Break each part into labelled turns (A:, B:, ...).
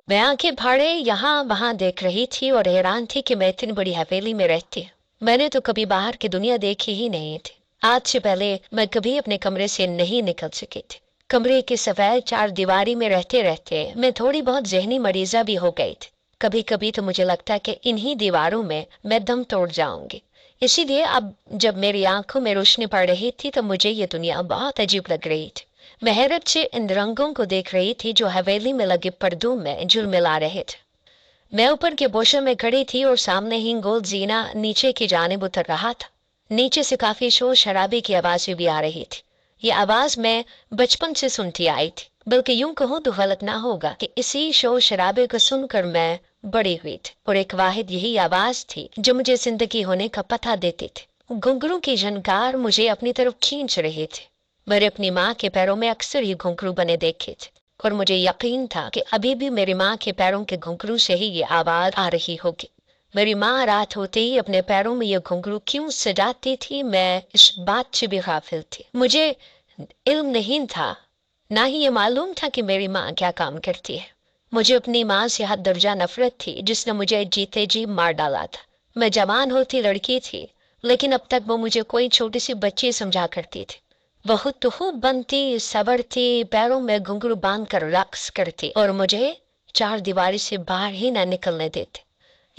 A: मैं आंखें फाड़े यहाँ वहां देख रही थी और हैरान थी कि मैं इतनी बड़ी हवेली में रहती हूँ। मैंने तो कभी बाहर की दुनिया देखी ही नहीं थी। आज से पहले मैं कभी अपने कमरे से नहीं निकल सकी थी। कमरे के सफेद चार दीवारी में रहते रहते मैं थोड़ी बहुत जहनी मरीजा भी हो गई थी। कभी कभी तो मुझे लगता कि इन्हीं दीवारों में मैं दम तोड़ जाऊंगी। इसीलिए अब जब मेरी आंखों में रोशनी पड़ रही थी तो मुझे ये दुनिया बहुत अजीब लग रही थी। मैं हैरत से इन रंगों को देख रही थी जो हवेली में लगे पर्दों में झुलमिला रहे थे। मैं ऊपर के पोर्शन में खड़ी थी और सामने ही गोल जीना नीचे की जानिब उतर रहा था। नीचे से काफी शोर शराबे की आवाजें भी आ रही थी। ये आवाज मैं बचपन से सुनती आई थी, बल्कि यूं कहूं तो गलत ना होगा कि इसी शोर शराबे को सुनकर मैं बड़ी हुई थी। और एक वाहिद यही आवाज थी जो मुझे जिंदगी होने का पता देती थी। घुंघरू की झनकार मुझे अपनी तरफ खींच रही थी। मैंने अपनी माँ के पैरों में अक्सर ही घुंघरू बने देखे थे और मुझे यकीन था कि अभी भी मेरी माँ के पैरों के घुंघरू से ही ये आवाज आ रही होगी। मेरी माँ रात होते ही अपने पैरों में ये घुंघरू क्यों सजाती थी, मैं इस बात से भी गाफिल थी। मुझे इल्म नहीं था, ना ही ये मालूम था कि मेरी माँ क्या काम करती है। मुझे अपनी माँ से हद दर्जा नफरत थी जिसने मुझे जीते जी मार डाला था। मैं जवान होती लड़की थी, लेकिन अब तक वो मुझे कोई छोटी सी बच्ची समझा करती थी। बहुत खूब बनती सवरती, पैरों में घुंघरू बांध कर रक्स करती और मुझे चार दीवारी से बाहर ही न निकलने देते।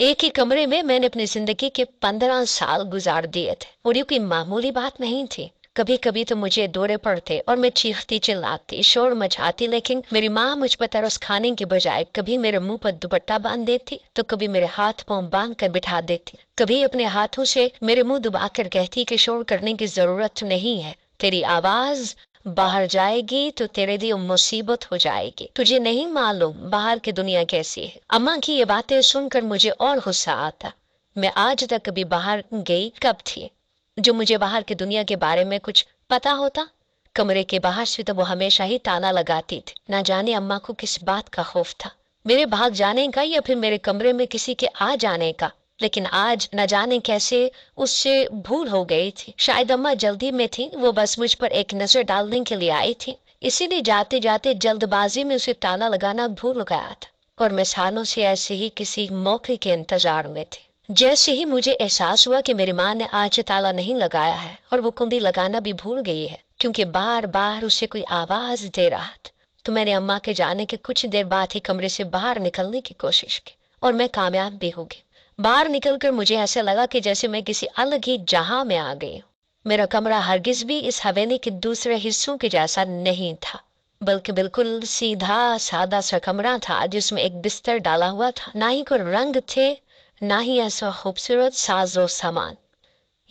A: एक ही कमरे में मैंने अपनी जिंदगी के 15 साल गुजार दिए थे और ये कोई मामूली बात नहीं थी। कभी कभी तो मुझे दौरे पड़ते और मैं चीखती चिल्लाती शोर मचाती, लेकिन मेरी माँ मुझ पर तरस खाने के बजाय कभी मेरे मुंह पर दुपट्टा बांध देती तो कभी मेरे हाथ पांव बांध कर बिठा देती। कभी अपने हाथों से मेरे मुंह दबाकर कहती कि शोर करने की जरूरत नहीं है, तेरी आवाज बाहर जाएगी तो तेरे लिए मुसीबत हो जाएगी, तुझे नहीं मालूम बाहर की दुनिया कैसी है। अम्मा की ये बातें सुनकर मुझे और गुस्सा आता। मैं आज तक कभी बाहर गई कब थी जो मुझे बाहर की दुनिया के बारे में कुछ पता होता। कमरे के बाहर से तो वो हमेशा ही ताला लगाती थी। ना जाने अम्मा को किस बात का खौफ था, मेरे भाग जाने का या फिर मेरे कमरे में किसी के आ जाने का। लेकिन आज न जाने कैसे उससे भूल हो गई थी। शायद अम्मा जल्दी में थी, वो बस मुझ पर एक नजर डालने के लिए आई थी, इसीलिए जाते जाते जल्दबाजी में उसे ताला लगाना भूल गया था। और मैं सालों से ऐसे ही किसी मौके के इंतजार में थी। जैसे ही मुझे एहसास हुआ कि मेरी माँ ने आज ताला नहीं लगाया है और वो कुंडी लगाना भी भूल गई है क्योंकि बार बार उसे कोई आवाज दे रहा था, तो मैंने अम्मा के जाने के कुछ देर बाद ही कमरे से बाहर निकलने की कोशिश की और मैं कामयाब भी हो गई। बाहर निकलकर मुझे ऐसा लगा कि जैसे मैं किसी अलग ही जहां में आ गई हूँ। मेरा कमरा हरगिज भी इस हवेली के दूसरे हिस्सों के जैसा नहीं था, बल्कि बिल्कुल सीधा सादा सा कमरा था जिसमें एक बिस्तर डाला हुआ था। ना ही कोई रंग थे, ना ही ऐसा खूबसूरत साजो सामान।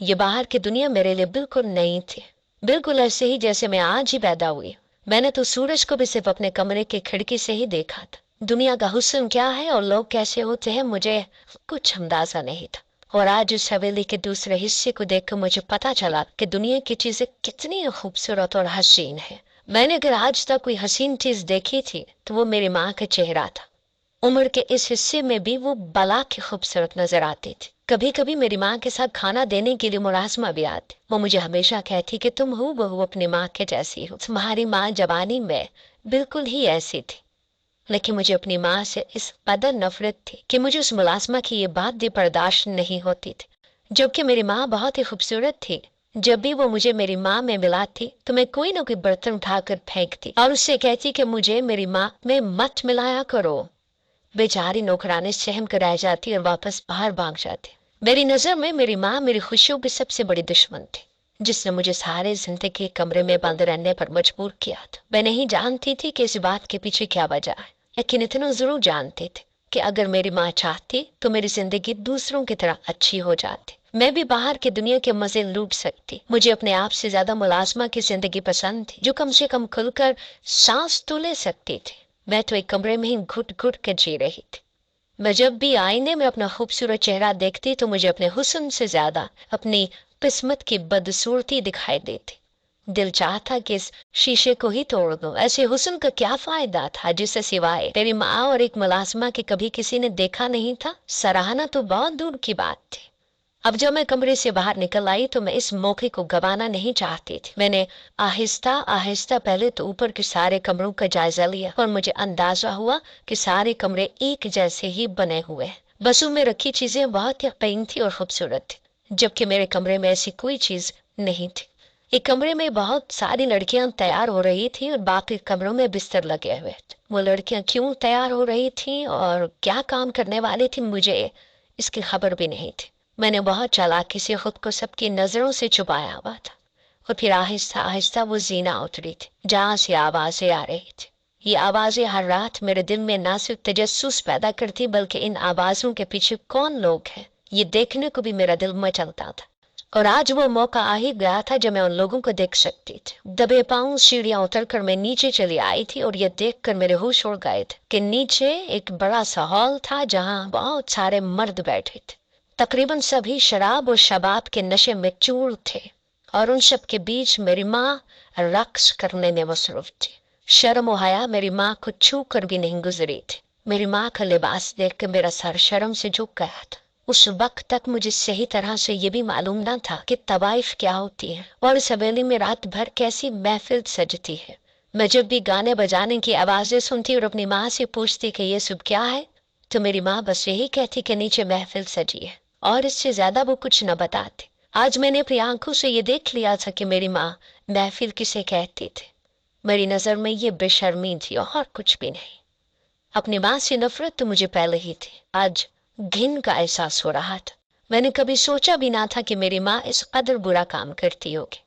A: ये बाहर की दुनिया मेरे लिए बिल्कुल नई थी, बिल्कुल ऐसे ही जैसे मैं आज ही पैदा हुई। मैंने तो सूरज को भी सिर्फ अपने कमरे की खिड़की से ही देखा था। दुनिया का हुस्न क्या है और लोग कैसे होते हैं मुझे कुछ अंदाजा नहीं था। और आज उस हवेली के दूसरे हिस्से को देखकर मुझे पता चला कि दुनिया की चीजें कितनी खूबसूरत और हसीन है। मैंने अगर आज तक कोई हसीन चीज देखी थी तो वो मेरी माँ का चेहरा था। उम्र के इस हिस्से में भी वो बला की खूबसूरत नजर आती थी। कभी कभी मेरी माँ के साथ खाना देने के लिए मुलाजमा भी आती। वो मुझे हमेशा कहती कि तुम हूँ बहू अपनी माँ के जैसी हो, तुम्हारी माँ जवानी में बिल्कुल ही ऐसी थी। लेकिन मुझे अपनी माँ से इस कदर नफरत थी कि मुझे उस मुलाजमा की ये बात भी बर्दाश्त नहीं होती थी, जबकि मेरी माँ बहुत ही खूबसूरत थी। जब भी वो मुझे मेरी माँ में मिलाती तो मैं कोई ना कोई बर्तन उठाकर फेंकती और उससे कहती कि मुझे मेरी माँ में मत मिलाया करो। बेचारी नौकरानी सहम कर रह जाती और वापस बाहर भाग जाती। मेरी नजर में मेरी माँ मेरी खुशियों की सबसे बड़ी दुश्मन थी, जिसने मुझे सारे जिंदगी कमरे में बंद रहने पर मजबूर किया था। मैं नहीं जानती थी कि इस बात के पीछे क्या वजह है, लेकिन इतना जरूर जानते थे कि अगर मेरी माँ चाहती तो मेरी जिंदगी दूसरों की तरह अच्छी हो जाती। मैं भी बाहर की दुनिया के मजे लूट सकती। मुझे अपने आप से ज्यादा मुलाजमा की जिंदगी पसंद थी, जो कम से कम खुलकर सांस तो ले सकती थी। मैं तो एक कमरे में ही घुट घुट कर जी रही थी। मैं जब भी आईने में अपना खूबसूरत चेहरा देखती तो मुझे अपने हुस्न से ज्यादा अपनी किस्मत की बदसूरती दिखाई देती। दिल चाहता कि इस शीशे को ही तोड़ दूं। ऐसे हुस्न का क्या फायदा था जिसे सिवाय तेरी माँ और एक मुलाजमा के कभी किसी ने देखा नहीं था। सराहना तो बहुत दूर की बात थी। अब जब मैं कमरे से बाहर निकल आई तो मैं इस मौके को गंवाना नहीं चाहती थी। मैंने आहिस्ता आहिस्ता पहले तो ऊपर के सारे कमरों का जायजा लिया और मुझे अंदाजा हुआ कि सारे कमरे एक जैसे ही बने हुए हैं। बसों में रखी चीजें बहुत ही पेन थी और खूबसूरत थी, जबकि मेरे कमरे में ऐसी कोई चीज नहीं थी। एक कमरे में बहुत सारी लड़कियां तैयार हो रही थी और बाकी कमरों में बिस्तर लगे हुए थे। वो लड़कियां क्यों तैयार हो रही थी और क्या काम करने वाली थी, मुझे इसकी खबर भी नहीं थी। मैंने बहुत चालाकी से खुद को सबकी नजरों से छुपाया हुआ था और फिर आहिस्ता आहिस्ता वो जीना उतरी थी जहां से आवाजें आ रही थी। ये आवाजें हर रात मेरे दिल में ना सिर्फ तजस्सुस पैदा करती बल्कि इन आवाजों के पीछे कौन लोग हैं ये देखने को भी मेरा दिल मचलता था। और आज वो मौका आ ही गया था जब मैं उन लोगों को देख सकती थी। दबे पांव सीढ़ियां उतरकर मैं नीचे चली आई थी और ये देखकर मेरे होश उड़ गए थे कि नीचे एक बड़ा सा हॉल था जहां बहुत सारे मर्द बैठे थे। तकरीबन सभी शराब और शबाब के नशे में चूर थे और उन सब के बीच मेरी माँ रक्स करने में मसरूफ थी। शर्म और हया मेरी माँ को छू कर भी नहीं गुजरी थी। मेरी माँ का लिबास देख कर मेरा सर शर्म से झुक गया था। उस वक्त तक मुझे सही तरह से ये भी मालूम न था कि तवाइफ क्या होती है और इस हवेली में रात भर कैसी महफिल सजती है। मैं जब भी गाने बजाने की आवाजें सुनती और अपनी माँ से पूछती कि ये सब क्या है, तो मेरी माँ बस यही कहती कि नीचे महफिल सजी है और इससे ज्यादा वो कुछ न बताते। आज मैंने अपनी आंखों से ये देख लिया था कि मेरी माँ महफिल किसे कहती थी। मेरी नजर में ये बेशर्मी थी और कुछ भी नहीं। अपनी माँ से नफरत तो मुझे पहले ही थी, आज घिन का एहसास हो रहा था। मैंने कभी सोचा भी ना था कि मेरी माँ इस कदर बुरा काम करती होगी।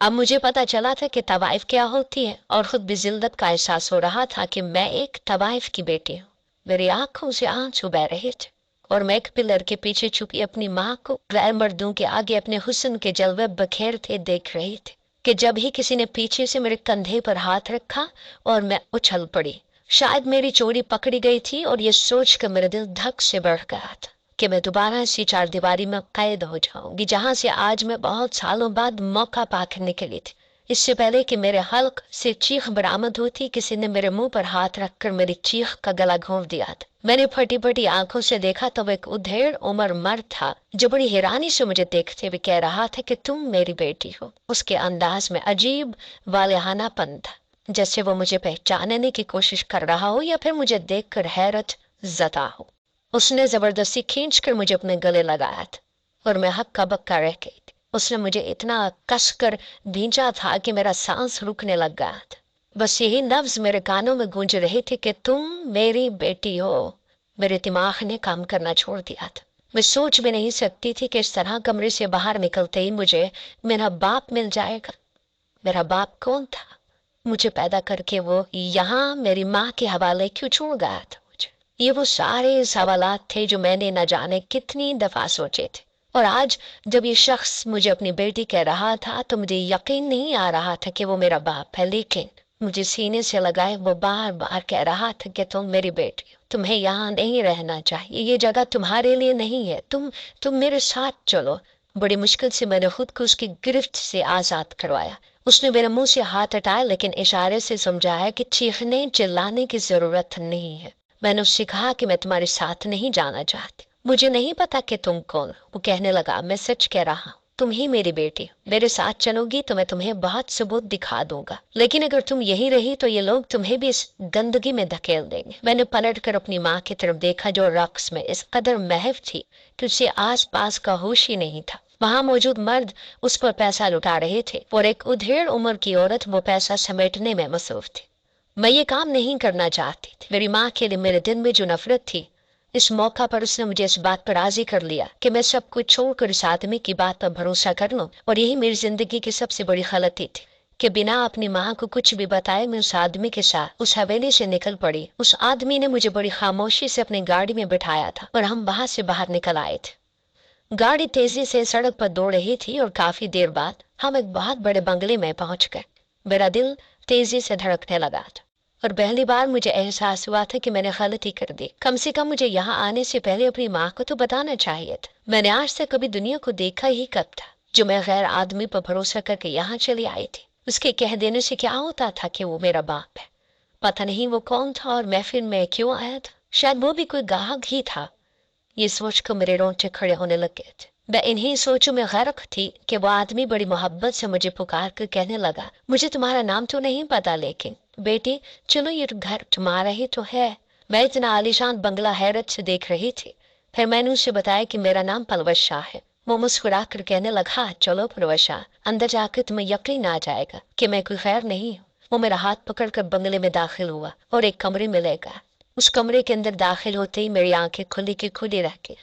A: अब मुझे पता चला था कि तवाइफ क्या होती है और खुद भी जिल्लत का एहसास हो रहा था कि मैं एक तवाइफ की बेटी हूँ। मेरी आंखों से आंसू बह रहे थे और मैं एक पिलर के पीछे छुपी अपनी माँ को गैर मर्दों के आगे अपने हुस्न के जलवे बखेरते देख रही थी कि जब ही किसी ने पीछे से मेरे कंधे पर हाथ रखा और मैं उछल पड़ी। शायद मेरी चोरी पकड़ी गई थी और ये सोच कर मेरा दिल धक से बढ़ गया था कि मैं दोबारा इसी चार दीवारी में कैद हो जाऊंगी जहां से आज मैं बहुत सालों बाद मौका पाकर निकली थी। इससे पहले कि मेरे हल्क से चीख बरामद होती किसी ने मेरे मुंह पर हाथ रखकर मेरी चीख का गला घोंट दिया था। मैंने फटी फटी आंखों से देखा तो एक उधेड़ उम्र मर्द था जो बड़ी हैरानी से मुझे देखते हुए कह रहा था कि तुम मेरी बेटी हो। उसके अंदाज में अजीब वालिहानापन था, जैसे वो मुझे पहचानने की कोशिश कर रहा हो या फिर मुझे देखकर हैरत जता हो। उसने जबरदस्ती खींचकर मुझे अपने गले लगाया था और मैं हक्का बक्का रह गई थी। उसने मुझे इतना कसकर भींचा था कि मेरा सांस रुकने लग गया था। बस यही लफ्ज मेरे कानों में गूंज रहे थे कि तुम मेरी बेटी हो। मेरे दिमाग ने काम करना छोड़ दिया था। मैं सोच भी नहीं सकती थी कि इस तरह कमरे से बाहर निकलते ही मुझे मेरा बाप मिल जाएगा। मेरा बाप कौन था? मुझे पैदा करके वो यहाँ मेरी माँ के हवाले क्यों छोड़ गया था? मुझे ये वो सारे सवालात थे जो मैंने न जाने कितनी दफा सोचे थे और आज जब ये शख्स मुझे अपनी बेटी कह रहा था तो मुझे यकीन नहीं आ रहा था कि वो मेरा बाप है। लेकिन मुझे सीने से लगाए वो बार बार कह रहा था कि तुम मेरी बेटी हो, तुम्हें यहाँ नहीं रहना चाहिए, ये जगह तुम्हारे लिए नहीं है, तुम मेरे साथ चलो। बड़ी मुश्किल से मैंने खुद को उसकी गिरफ्त से आजाद करवाया। उसने मेरे मुंह से हाथ हटाया लेकिन इशारे से समझाया कि चीखने चिल्लाने की जरूरत नहीं है। मैंने उससे कहा कि मैं तुम्हारे साथ नहीं जाना चाहती, मुझे नहीं पता कि तुम कौन। वो कहने लगा, मैं सच कह रहा हूँ, तुम ही मेरी बेटी, मेरे साथ चलोगी तो मैं तुम्हें बहुत सबूत दिखा दूंगा, लेकिन अगर तुम यही रही तो ये लोग तुम्हें भी इस गंदगी में धकेल देंगे। मैंने पलट कर अपनी माँ की तरफ देखा जो रक्स में इस कदर महव थी कि उसे आस पास का होश ही नहीं था। वहां मौजूद मर्द उस पर पैसा लुटा रहे थे और एक उधेड़ उम्र की औरत वो पैसा समेटने में मसरूफ थी। मैं ये काम नहीं करना चाहती थी। मेरी माँ के लिए मेरे दिल में जो नफरत थी, इस मौका पर उसने मुझे इस बात पर राजी कर लिया कि मैं सब कुछ छोड़कर इस आदमी की बात पर भरोसा कर लूं। और यही मेरी जिंदगी की सबसे बड़ी गलती थी कि बिना अपनी माँ को कुछ भी बताए मैं उस आदमी के साथ उस हवेली से निकल पड़ी। उस आदमी ने मुझे बड़ी खामोशी से अपनी गाड़ी में बिठाया था और हम वहां से बाहर निकल आए थे। गाड़ी तेजी से सड़क पर दौड़ रही थी और काफी देर बाद हम एक बहुत बड़े बंगले में पहुंच गए। मेरा दिल तेजी से धड़कने लगा था और पहली बार मुझे एहसास हुआ था कि मैंने गलती कर दी। कम से कम मुझे यहाँ आने से पहले अपनी माँ को तो बताना चाहिए था। मैंने आज तक कभी दुनिया को देखा ही कब था जो मैं गैर आदमी पर भरोसा करके यहाँ चली आई थी। उसके कह देने से क्या होता था कि वो मेरा बाप है? पता नहीं वो कौन था और महफिल में क्यों आया था। शायद वो भी कोई गाहक ही था। ये सोच कर मेरे रोंगटे खड़े होने लगे थे। मैं इन्हीं सोचों में गर्क थी कि वो आदमी बड़ी मोहब्बत से मुझे पुकार कर कहने लगा, मुझे तुम्हारा नाम तो नहीं पता, लेकिन बेटी चलो, ये घर तुम्हारा ही तो है। मैं इतना आलीशान बंगला हैरत से देख रही थी। फिर मैंने उसे बताया कि मेरा नाम परवत शाह है। वो मुस्कुरा कर कहने लगा, चलो परवत शाह, अंदर जाकर तुम्हें यकीन आ जाएगा कि मैं कोई खैर नहीं हूँ। वो मेरा हाथ पकड़कर बंगले में दाखिल हुआ और एक कमरे में ले गया। उस कमरे के अंदर दाखिल होते ही मेरी आंखें खुली की खुली रह गई।